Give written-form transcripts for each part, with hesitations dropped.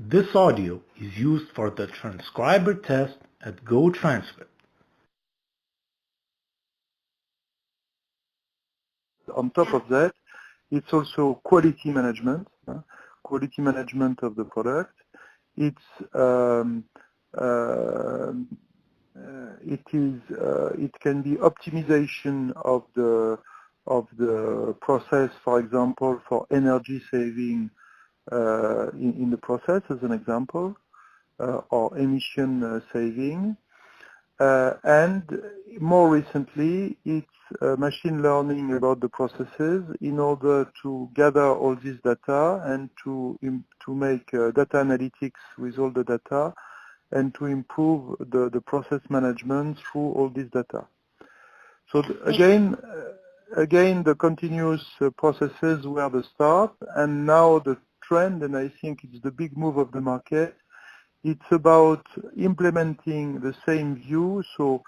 This audio is used for the transcriber test at Go Transcript. On top of that, it's also quality management of the product. It can be optimization of the process, for example, for energy saving in the process, as an example, or emission saving. And more recently, it's machine learning about the processes in order to gather all this data and to make data analytics with all the data and to improve the process management through all this data. So again, the continuous processes were the start, and now the trend, and I think it's the big move of the market, it's about implementing the same view, so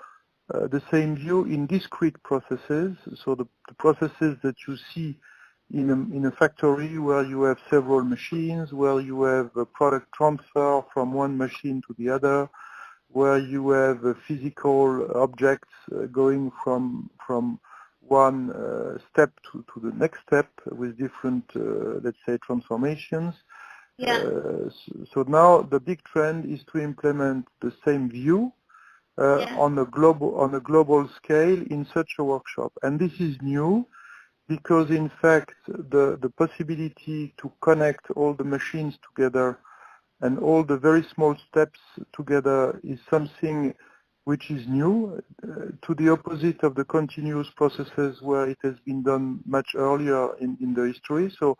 the same view in discrete processes, so the processes that you see in a factory where you have several machines, where you have a product transfer from one machine to the other, where you have physical objects going from one step to the next step with different, let's say, transformations. So now the big trend is to implement the same view on a global scale in such a workshop, and this is new because in fact the possibility to connect all the machines together and all the very small steps together is something which is new, to the opposite of the continuous processes where it has been done much earlier in the history. So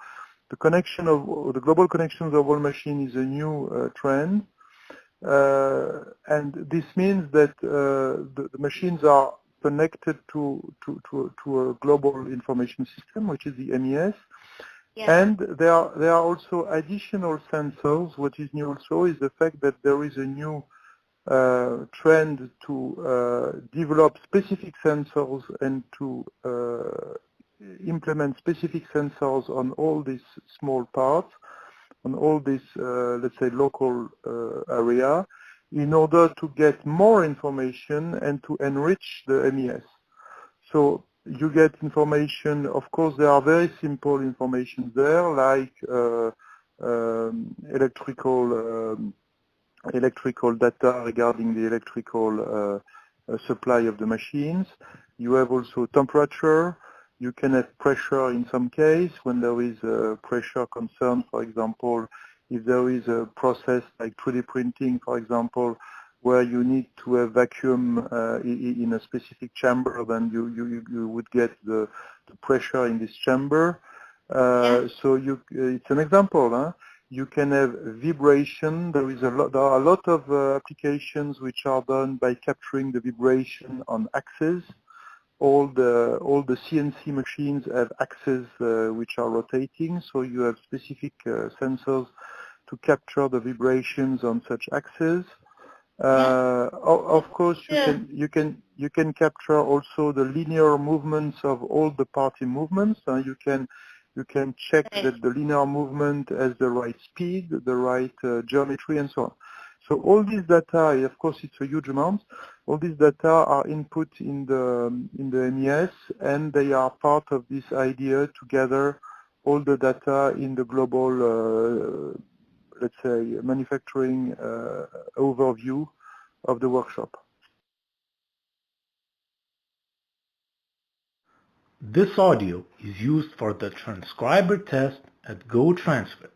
the connection of the global connections of all machines is a new trend, and this means that the machines are connected to a global information system, which is the MES. And there are also additional sensors. What is new also is the fact that there is a new trend to develop specific sensors and to implement specific sensors on all these small parts, on all this, let's say, local area, in order to get more information and to enrich the MES. So you get information, of course, there are very simple information there, like electrical data regarding the electrical supply of the machines. You have also temperature. You can have pressure in some case when there is a pressure concern, for example, if there is a process like 3D printing, for example, where you need to have vacuum in a specific chamber, then you would get the pressure in this chamber. So it's an example. Huh? You can have vibration. There are a lot of applications which are done by capturing the vibration on axes. All the CNC machines have axes which are rotating, so you have specific sensors to capture the vibrations on such axes. Of course, you can capture also the linear movements of all the party movements. You can check that the linear movement has the right speed, the right geometry, and so on. So all this data, of course, it's a huge amount. All these data are input in the MES, and they are part of this idea to gather all the data in the global, let's say, manufacturing overview of the workshop. This audio is used for the transcriber test at Go Transcript.